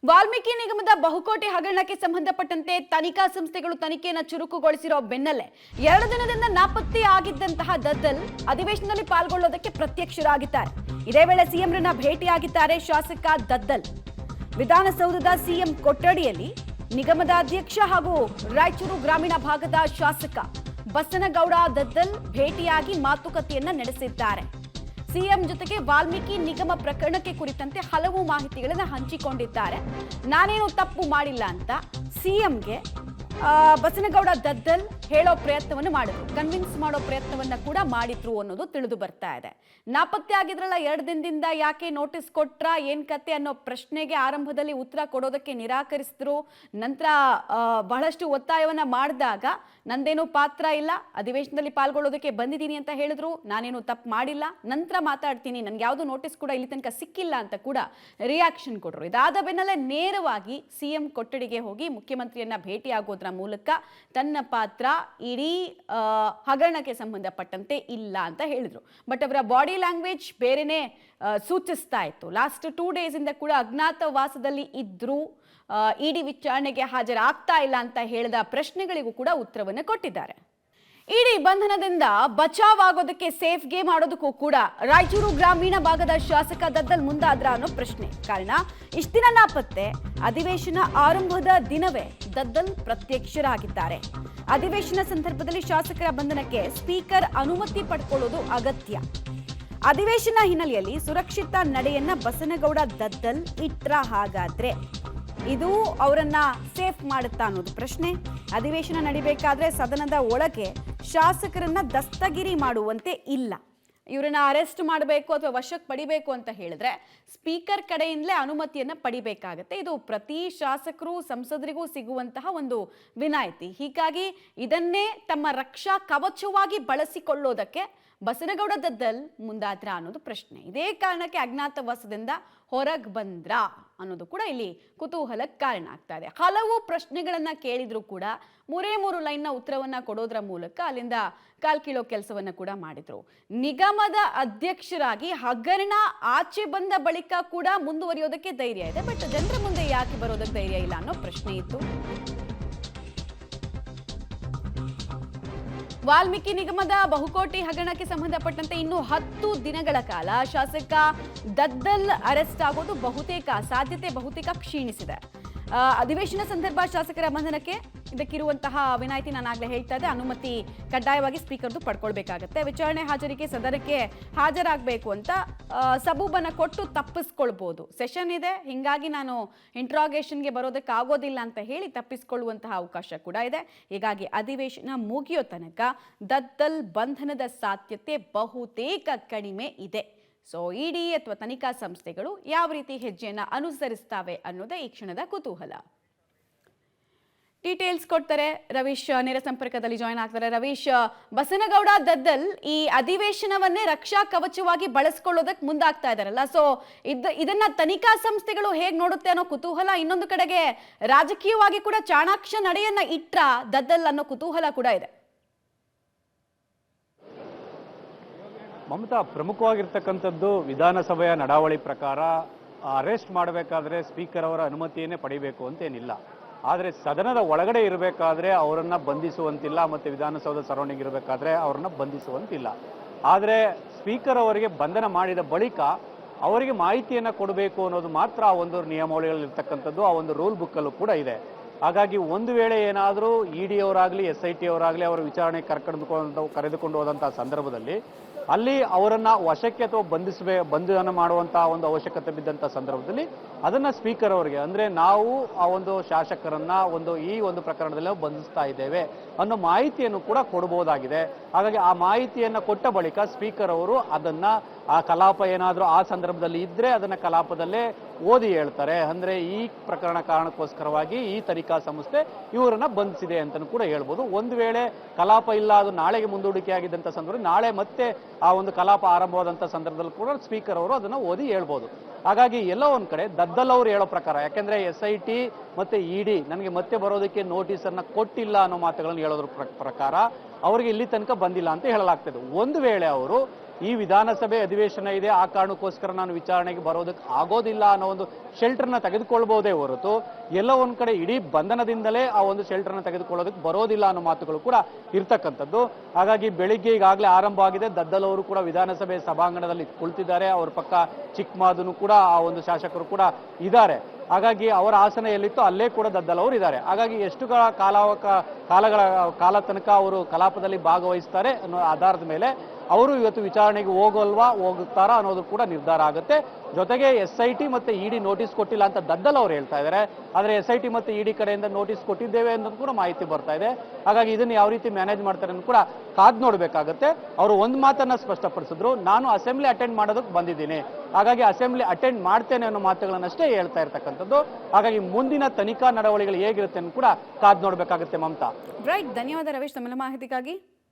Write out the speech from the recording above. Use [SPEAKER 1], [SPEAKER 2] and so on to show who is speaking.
[SPEAKER 1] ವಾಲ್ಮೀಕಿ ನಿಗಮದ ಬಹುಕೋಟಿ ಹಗರಣಕ್ಕೆ ಸಂಬಂಧಪಟ್ಟಂತೆ ತನಿಖಾ ಸಂಸ್ಥೆಗಳು ತನಿಖೆಯನ್ನು ಚುರುಕುಗೊಳಿಸಿರೋ ಬೆನ್ನಲ್ಲೇ 2 ದಿನದಿಂದ ನಾಪತ್ತೆ ಆಗಿದ್ದಂತಹ ದದ್ದಲ್ ಅಧಿವೇಶನದಲ್ಲಿ ಪಾಲ್ಗೊಳ್ಳೋದಕ್ಕೆ ಪ್ರತ್ಯಕ್ಷರಾಗಿದ್ದಾರೆ. ಇದೇ ವೇಳೆ ಸಿಎಂರನ್ನ ಭೇಟಿಯಾಗಿದ್ದಾರೆ ಶಾಸಕ ದದ್ದಲ್. ವಿಧಾನಸೌಧದ ಸಿಎಂ ಕೊಠಡಿಯಲ್ಲಿ ನಿಗಮದ ಅಧ್ಯಕ್ಷ ಹಾಗೂ ರಾಯಚೂರು ಗ್ರಾಮೀಣ ಭಾಗದ ಶಾಸಕ ಬಸನಗೌಡ ದದ್ದಲ್ ಭೇಟಿಯಾಗಿ ಮಾತುಕತೆಯನ್ನ ನಡೆಸಿದ್ದಾರೆ. ಸಿಎಂ ಜೊತೆಗೆ ವಾಲ್ಮೀಕಿ ನಿಗಮ ಪ್ರಕರಣಕ್ಕೆ ಕುರಿತಂತೆ ಹಲವು ಮಾಹಿತಿಗಳನ್ನು ಹಂಚಿಕೊಂಡಿದ್ದಾರೆ. ನಾನೇನು ತಪ್ಪು ಮಾಡಿಲ್ಲ ಅಂತ ಸಿಎಂಗೆ ಬಸನಗೌಡ ದದ್ದಲ್ ಹೇಳೋ ಪ್ರಯತ್ನವನ್ನು ಮಾಡಿದ್ರು, ಕನ್ವಿನ್ಸ್ ಮಾಡೋ ಪ್ರಯತ್ನವನ್ನ ಕೂಡ ಮಾಡಿದ್ರು ಅನ್ನೋದು ತಿಳಿದು ಬರ್ತಾ ಇದೆ. ನಾಪತ್ತೆ ಆಗಿದ್ರಲ್ಲ 2 ದಿನದಿಂದ, ಯಾಕೆ ನೋಟಿಸ್ ಕೊಟ್ರ, ಏನ್ ಕತೆ ಅನ್ನೋ ಪ್ರಶ್ನೆಗೆ ಆರಂಭದಲ್ಲಿ ಉತ್ತರ ಕೊಡೋದಕ್ಕೆ ನಿರಾಕರಿಸಿದ್ರು. ನಂತರ ಬಹಳಷ್ಟು ಒತ್ತಾಯವನ್ನ ಮಾಡಿದಾಗ ನಂದೇನು ಪಾತ್ರ ಇಲ್ಲ, ಅಧಿವೇಶನದಲ್ಲಿ ಪಾಲ್ಗೊಳ್ಳೋದಕ್ಕೆ ಬಂದಿದ್ದೀನಿ ಅಂತ ಹೇಳಿದ್ರು, ನಾನೇನು ತಪ್ಪು ಮಾಡಿಲ್ಲ, ನಂತರ ಮಾತಾಡ್ತೀನಿ, ನನ್ಗೆ ಯಾವುದು ನೋಟಿಸ್ ಕೂಡ ಇಲ್ಲಿ ತನಕ ಸಿಕ್ಕಿಲ್ಲ ಅಂತ ಕೂಡ ರಿಯಾಕ್ಷನ್ ಕೊಟ್ರು. ಇದಾದ ಬೆನ್ನಲ್ಲೇ ನೇರವಾಗಿ ಸಿಎಂ ಕೊಠಡಿಗೆ ಹೋಗಿ ಮುಖ್ಯಮಂತ್ರಿಯನ್ನ ಭೇಟಿಯಾಗೋದ್ರ ಮೂಲಕ ತನ್ನ ಪಾತ್ರ ಇಡೀ ಹಗರಣಕ್ಕೆ ಸಂಬಂಧಪಟ್ಟಂತೆ ಇಲ್ಲ ಅಂತ ಹೇಳಿದ್ರು. ಬಟ್ ಅವರ ಬಾಡಿ ಲ್ಯಾಂಗ್ವೇಜ್ ಬೇರೆನೆ ಸೂಚಿಸ್ತಾ ಇತ್ತು. ಲಾಸ್ಟ್ 2 ಡೇಸ್ ಇಂದ ಕೂಡ ಅಜ್ಞಾತವಾಸದಲ್ಲಿ ಇದ್ರು, ಇಡಿ ವಿಚಾರಣೆಗೆ ಹಾಜರಾಗ್ತಾ ಇಲ್ಲ ಅಂತ ಹೇಳಿದ ಪ್ರಶ್ನೆಗಳಿಗೂ ಕೂಡ ಉತ್ತರವನ್ನು ಕೊಟ್ಟಿದ್ದಾರೆ. ಇಡಿ ಬಂಧನದಿಂದ ಬಚಾವ್ ಆಗೋದಕ್ಕೆ ಸೇಫ್ ಗೇಮ್ ಆಡೋದಕ್ಕೂ ಕೂಡ ರಾಯಚೂರು ಗ್ರಾಮೀಣ ಭಾಗದ ಶಾಸಕ ದದ್ದಲ್ ಮುಂದಾದ್ರ ಅನ್ನೋ ಪ್ರಶ್ನೆ. ಕಾರಣ ಇಷ್ಟಿನ ನಾಪತ್ತೆ, ಅಧಿವೇಶನ ಆರಂಭದ ದಿನವೇ ದದ್ದಲ್ ಪ್ರತ್ಯಕ್ಷರಾಗಿದ್ದಾರೆ. ಅಧಿವೇಶನ ಸಂದರ್ಭದಲ್ಲಿ ಶಾಸಕರ ಬಂಧನಕ್ಕೆ ಸ್ಪೀಕರ್ ಅನುಮತಿ ಪಡ್ಕೊಳ್ಳೋದು ಅಗತ್ಯ. ಅಧಿವೇಶನ ಹಿನ್ನೆಲೆಯಲ್ಲಿ ಸುರಕ್ಷಿತ ನಡೆಯನ್ನ ಬಸನಗೌಡ ದದ್ದಲ್ ಇಟ್ರ, ಹಾಗಾದ್ರೆ ಇದು ಅವರನ್ನ ಸೇಫ್ ಮಾಡುತ್ತಾ ಅನ್ನೋದು ಪ್ರಶ್ನೆ. ಅಧಿವೇಶನ ನಡಿಬೇಕಾದ್ರೆ ಸದನದ ಒಳಗೆ ಶಾಸಕರನ್ನ ದಸ್ತಗಿರಿ ಮಾಡುವಂತೆ ಇಲ್ಲ. ಇವರನ್ನ ಅರೆಸ್ಟ್ ಮಾಡಬೇಕು ಅಥವಾ ವಶಕ್ಕೆ ಪಡಿಬೇಕು ಅಂತ ಹೇಳಿದ್ರೆ ಸ್ಪೀಕರ್ ಕಡೆಯಿಂದಲೇ ಅನುಮತಿಯನ್ನ ಪಡಿಬೇಕಾಗತ್ತೆ. ಇದು ಪ್ರತಿ ಶಾಸಕರು ಸಂಸದರಿಗೂ ಸಿಗುವಂತಹ ಒಂದು ವಿನಾಯಿತಿ. ಹೀಗಾಗಿ ಇದನ್ನೇ ತಮ್ಮ ರಕ್ಷಾ ಕವಚವಾಗಿ ಬಳಸಿಕೊಳ್ಳೋದಕ್ಕೆ ಬಸನಗೌಡ ದದ್ದಲ್ ಮುಂದಾದ್ರ ಅನ್ನೋದು ಪ್ರಶ್ನೆ. ಇದೇ ಕಾರಣಕ್ಕೆ ಅಜ್ಞಾತವಾಸದಿಂದ ಹೊರಗೆ ಬಂದ್ರ ಅನ್ನೋದು ಕೂಡ ಇಲ್ಲಿ ಕುತೂಹಲಕ್ಕೆ ಕಾರಣ ಆಗ್ತಾ ಇದೆ. ಹಲವು ಪ್ರಶ್ನೆಗಳನ್ನ ಕೇಳಿದ್ರು ಕೂಡ 3 ಲೈನ್ನ ಉತ್ತರವನ್ನ ಕೊಡೋದ್ರ ಮೂಲಕ ಅಲ್ಲಿಂದ ಕಾಲ್ಕಿಳೋ ಕೆಲಸವನ್ನ ಕೂಡ ಮಾಡಿದ್ರು. ನಿಗಮದ ಅಧ್ಯಕ್ಷರಾಗಿ ಹಗರಣ ಆಚೆ ಬಂದ ಬಳಿಕ ಕೂಡ ಮುಂದುವರಿಯೋದಕ್ಕೆ ಧೈರ್ಯ ಇದೆ, ಬಟ್ ಜನರ ಮುಂದೆ ಯಾಕೆ ಬರೋದಕ್ಕೆ ಧೈರ್ಯ ಇಲ್ಲ ಅನ್ನೋ ಪ್ರಶ್ನೆ ಇತ್ತು. ವಾಲ್ಮೀಕಿ ನಿಗಮದ ಬಹುಕೋಟಿ ಹಗರಣಕ್ಕೆ ಸಂಬಂಧಪಟ್ಟಂತೆ ಇನ್ನು 10 ದಿನಗಳ ಕಾಲ ಶಾಸಕ ದದ್ದಲ್ ಅರೆಸ್ಟ್ ಆಗೋದು ಸಾಧ್ಯತೆ ಬಹುತೇಕ ಕ್ಷೀಣಿಸಿದೆ. ಅಧಿವೇಶನ ಸಂದರ್ಭ ಶಾಸಕರ ಬಂಧನಕ್ಕೆ ಇದಕ್ಕಿರುವಂತಹ ವಿನಾಯಿತಿ ನಾನಾಗಲೇ ಹೇಳ್ತಾ ಇದ್ದೆ, ಅನುಮತಿ ಕಡ್ಡಾಯವಾಗಿ ಸ್ಪೀಕರ್ದು ಪಡ್ಕೊಳ್ಬೇಕಾಗತ್ತೆ. ವಿಚಾರಣೆ ಹಾಜರಿಗೆ ಸದನಕ್ಕೆ ಹಾಜರಾಗಬೇಕು ಅಂತ ಸಬೂಬನ್ನ ಕೊಟ್ಟು ತಪ್ಪಿಸ್ಕೊಳ್ಬಹುದು. ಸೆಷನ್ ಇದೆ, ಹಿಂಗಾಗಿ ನಾನು ಇಂಟ್ರಾಗೇಷನ್ಗೆ ಬರೋದಕ್ಕೆ ಆಗೋದಿಲ್ಲ ಅಂತ ಹೇಳಿ ತಪ್ಪಿಸ್ಕೊಳ್ಳುವಂತಹ ಅವಕಾಶ ಕೂಡ ಇದೆ. ಹೀಗಾಗಿ ಅಧಿವೇಶನ ಮುಗಿಯೋ ತನಕ ದದ್ದಲ್ ಬಂಧನದ ಸಾಧ್ಯತೆ ಬಹುತೇಕ ಕಡಿಮೆ ಇದೆ. ಸೊ ಇಡಿ ಅಥವಾ ತನಿಖಾ ಸಂಸ್ಥೆಗಳು ಯಾವ ರೀತಿ ಹೆಜ್ಜೆಯನ್ನು ಅನುಸರಿಸ್ತಾವೆ ಅನ್ನೋದೇ ಈ ಕ್ಷಣದ ಕುತೂಹಲ. ಡೀಟೇಲ್ಸ್ ಕೊಡ್ತಾರೆ ರವೀಶ್, ನೇರ ಸಂಪರ್ಕದಲ್ಲಿ ಜಾಯ್ನ್ ಆಗ್ತಾರೆ. ರವೀಶ್, ಬಸನಗೌಡ ದದ್ದಲ್ ಈ ಅಧಿವೇಶನವನ್ನೇ ರಕ್ಷಾ ಕವಚವಾಗಿ ಬಳಸ್ಕೊಳ್ಳೋದಕ್ಕೆ ಮುಂದಾಗ್ತಾ ಇದಾರಲ್ಲ, ಸೊ ಇದನ್ನ ತನಿಖಾ ಸಂಸ್ಥೆಗಳು ಹೇಗೆ ನೋಡುತ್ತೆ ಅನ್ನೋ ಕುತೂಹಲ. ಇನ್ನೊಂದು ಕಡೆಗೆ ರಾಜಕೀಯವಾಗಿ ಕೂಡ ಚಾಣಾಕ್ಷ ನಡೆಯನ್ನ ಇಟ್ರ ದದ್ದಲ್ ಅನ್ನೋ ಕುತೂಹಲ ಕೂಡ ಇದೆ.
[SPEAKER 2] ಮಮತಾ, ಪ್ರಮುಖವಾಗಿರ್ತಕ್ಕಂಥದ್ದು ವಿಧಾನಸಭೆಯ ನಡಾವಳಿ ಪ್ರಕಾರ ಅರೆಸ್ಟ್ ಮಾಡಬೇಕಾದ್ರೆ ಸ್ಪೀಕರ್ ಅವರ ಅನುಮತಿಯನ್ನೇ ಪಡಿಬೇಕು ಅಂತೇನಿಲ್ಲ. ಆದರೆ ಸದನದ ಒಳಗಡೆ ಇರಬೇಕಾದ್ರೆ ಅವರನ್ನು ಬಂಧಿಸುವಂತಿಲ್ಲ, ಮತ್ತು ವಿಧಾನಸೌಧ ಸರೌಂಡಿಂಗ್ ಇರಬೇಕಾದ್ರೆ ಅವರನ್ನು ಬಂಧಿಸುವಂತಿಲ್ಲ. ಆದರೆ ಸ್ಪೀಕರ್ ಅವರಿಗೆ ಬಂಧನ ಮಾಡಿದ ಬಳಿಕ ಅವರಿಗೆ ಮಾಹಿತಿಯನ್ನು ಕೊಡಬೇಕು ಅನ್ನೋದು ಮಾತ್ರ ಆ ಒಂದು ನಿಯಮಾವಳಿಗಳಿರ್ತಕ್ಕಂಥದ್ದು, ಆ ಒಂದು ರೂಲ್ ಬುಕ್ಕಲ್ಲೂ ಕೂಡ ಇದೆ. ಹಾಗಾಗಿ ಒಂದು ವೇಳೆ ಏನಾದರೂ ಇಡಿ ಅವರಾಗಲಿ SIT ಅವರಾಗಲಿ ಅವರ ವಿಚಾರಣೆ ಕರೆದುಕೊಂಡು ಹೋದಂಥ ಸಂದರ್ಭದಲ್ಲಿ ಅಲ್ಲಿ ಅವರನ್ನು ವಶಕ್ಕೆ ಅಥವಾ ಬಂಧನ ಮಾಡುವಂಥ ಒಂದು ಅವಶ್ಯಕತೆ ಬಿದ್ದಂಥ ಸಂದರ್ಭದಲ್ಲಿ ಅದನ್ನು ಸ್ಪೀಕರ್ ಅವರಿಗೆ, ಅಂದರೆ ನಾವು ಆ ಒಂದು ಶಾಸಕರನ್ನ ಈ ಒಂದು ಪ್ರಕರಣದಲ್ಲಿ ಬಂಧಿಸ್ತಾ ಇದ್ದೇವೆ ಅನ್ನೋ ಮಾಹಿತಿಯನ್ನು ಕೂಡ ಕೊಡಬಹುದಾಗಿದೆ. ಹಾಗಾಗಿ ಆ ಮಾಹಿತಿಯನ್ನು ಕೊಟ್ಟ ಬಳಿಕ ಸ್ಪೀಕರ್ ಅವರು ಅದನ್ನು ಆ ಕಲಾಪ ಏನಾದರೂ ಆ ಸಂದರ್ಭದಲ್ಲಿ ಇದ್ದರೆ ಅದನ್ನು ಕಲಾಪದಲ್ಲೇ ಓದಿ ಹೇಳ್ತಾರೆ. ಅಂದರೆ ಈ ಕಾರಣಕ್ಕೋಸ್ಕರವಾಗಿ ಈ ತನಿಖಾ ಸಂಸ್ಥೆ ಇವರನ್ನ ಬಂಧಿಸಿದೆ ಅಂತಲೂ ಕೂಡ ಹೇಳ್ಬೋದು. ಒಂದು ವೇಳೆ ಕಲಾಪ ಇಲ್ಲ, ಅದು ನಾಳೆಗೆ ಮುಂದೂಡಿಕೆ ಆಗಿದ್ದಂಥ ಸಂದರ್ಭದಲ್ಲಿ ನಾಳೆ ಮತ್ತೆ ಆ ಒಂದು ಕಲಾಪ ಆರಂಭವಾದಂಥ ಸಂದರ್ಭದಲ್ಲಿ ಕೂಡ ಸ್ಪೀಕರ್ ಅವರು ಅದನ್ನು ಓದಿ ಹೇಳ್ಬೋದು. ಹಾಗಾಗಿ ಎಲ್ಲೋ ಒಂದು ಕಡೆ ದದ್ದಲ್ ಅವರು ಹೇಳೋ ಪ್ರಕಾರ, ಯಾಕೆಂದರೆ SIT ಮತ್ತು ಇಡಿ ನನಗೆ ಮತ್ತೆ ಬರೋದಕ್ಕೆ ನೋಟಿಸನ್ನು ಕೊಟ್ಟಿಲ್ಲ ಅನ್ನೋ ಮಾತುಗಳನ್ನು ಹೇಳೋದ್ರ ಪ್ರಕಾರ ಅವರಿಗೆ ಇಲ್ಲಿ ತನಕ ಬಂದಿಲ್ಲ ಅಂತ ಹೇಳಲಾಗ್ತದೆ. ಒಂದು ವೇಳೆ ಅವರು ಈ ವಿಧಾನಸಭೆ ಅಧಿವೇಶನ ಇದೆ, ಆ ಕಾರಣಕ್ಕೋಸ್ಕರ ನಾನು ವಿಚಾರಣೆಗೆ ಬರೋದಕ್ಕೆ ಆಗೋದಿಲ್ಲ ಅನ್ನೋ ಒಂದು ಶೆಲ್ಟರ್ನ ತೆಗೆದುಕೊಳ್ಬಹುದೇ ಹೊರತು ಎಲ್ಲ ಒಂದ್ ಕಡೆ ಇಡೀ ಬಂಧನದಿಂದಲೇ ಆ ಒಂದು ಶೆಲ್ಟರ್ನ ತೆಗೆದುಕೊಳ್ಳೋದಕ್ಕೆ ಬರೋದಿಲ್ಲ ಅನ್ನೋ ಮಾತುಗಳು ಕೂಡ ಇರ್ತಕ್ಕಂಥದ್ದು. ಹಾಗಾಗಿ ಬೆಳಿಗ್ಗೆ ಈಗಾಗಲೇ ಆರಂಭ ಆಗಿದೆ. ದದ್ದಲ್ ಅವರು ಕೂಡ ವಿಧಾನಸಭೆ ಸಭಾಂಗಣದಲ್ಲಿ ಕುಳಿತಿದ್ದಾರೆ. ಅವ್ರ ಪಕ್ಕ ಚಿಕ್ಕಮಾದನು ಕೂಡ ಆ ಒಂದು ಶಾಸಕರು ಕೂಡ ಇದ್ದಾರೆ. ಹಾಗಾಗಿ ಅವರ ಆಸನ ಎಲ್ಲಿತ್ತು ಅಲ್ಲೇ ಕೂಡ ದದ್ದಲ್ ಅವರು ಇದ್ದಾರೆ. ಹಾಗಾಗಿ ಎಷ್ಟು ಕಾಲ ತನಕ ಅವರು ಕಲಾಪದಲ್ಲಿ ಭಾಗವಹಿಸ್ತಾರೆ ಅನ್ನೋ ಆಧಾರದ ಮೇಲೆ ಅವರು ಇವತ್ತು ವಿಚಾರಣೆಗೆ ಹೋಗುತ್ತಾರಾ ಅನ್ನೋದು ಕೂಡ ನಿರ್ಧಾರ ಆಗುತ್ತೆ. ಜೊತೆಗೆ SIT ಮತ್ತೆ ED ನೋಟಿಸ್ ಕೊಟ್ಟಿಲ್ಲ ಅಂತ ದದ್ದಲ್ ಅವರು ಹೇಳ್ತಾ ಇದ್ದಾರೆ. ಆದರೆ SIT ಮತ್ತೆ ED ಕಡೆಯಿಂದ ನೋಟಿಸ್ ಕೊಟ್ಟಿದ್ದೇವೆ ಅನ್ನೋದು ಕೂಡ ಮಾಹಿತಿ ಬರ್ತಾ ಇದೆ. ಹಾಗಾಗಿ ಇದನ್ನು ಯಾವ ರೀತಿ ಮ್ಯಾನೇಜ್ ಮಾಡ್ತಾರೆ ಅನ್ನೋದು ಕೂಡ ಕಾದ್ ನೋಡ್ಬೇಕಾಗತ್ತೆ. ಅವರು ಒಂದು ಮಾತನ್ನ ಸ್ಪಷ್ಟಪಡಿಸಿದ್ರು, ನಾನು ಅಸೆಂಬ್ಲಿ ಅಟೆಂಡ್ ಮಾಡೋದಕ್ಕೆ ಬಂದಿದ್ದೀನಿ, ಹಾಗಾಗಿ ಅಸೆಂಬ್ಲಿ ಅಟೆಂಡ್ ಮಾಡ್ತೇನೆ ಅನ್ನೋ ಮಾತುಗಳನ್ನಷ್ಟೇ ಹೇಳ್ತಾ ಇರ್ತಕ್ಕಂಥದ್ದು. ಹಾಗಾಗಿ ಮುಂದಿನ ತನಿಖಾ ನಡವಳಿಕೆಗಳು ಹೇಗಿರುತ್ತೆ ಅಂತ ಕೂಡ ಕಾದ್ ನೋಡ್ಬೇಕಾಗತ್ತೆ ಮಮತಾ.
[SPEAKER 1] ರೈಟ್, ಧನ್ಯವಾದ ರಮೇಶ್ ತಮ್ಮೆಲ್ಲ ಮಾಹಿತಿಗಾಗಿ.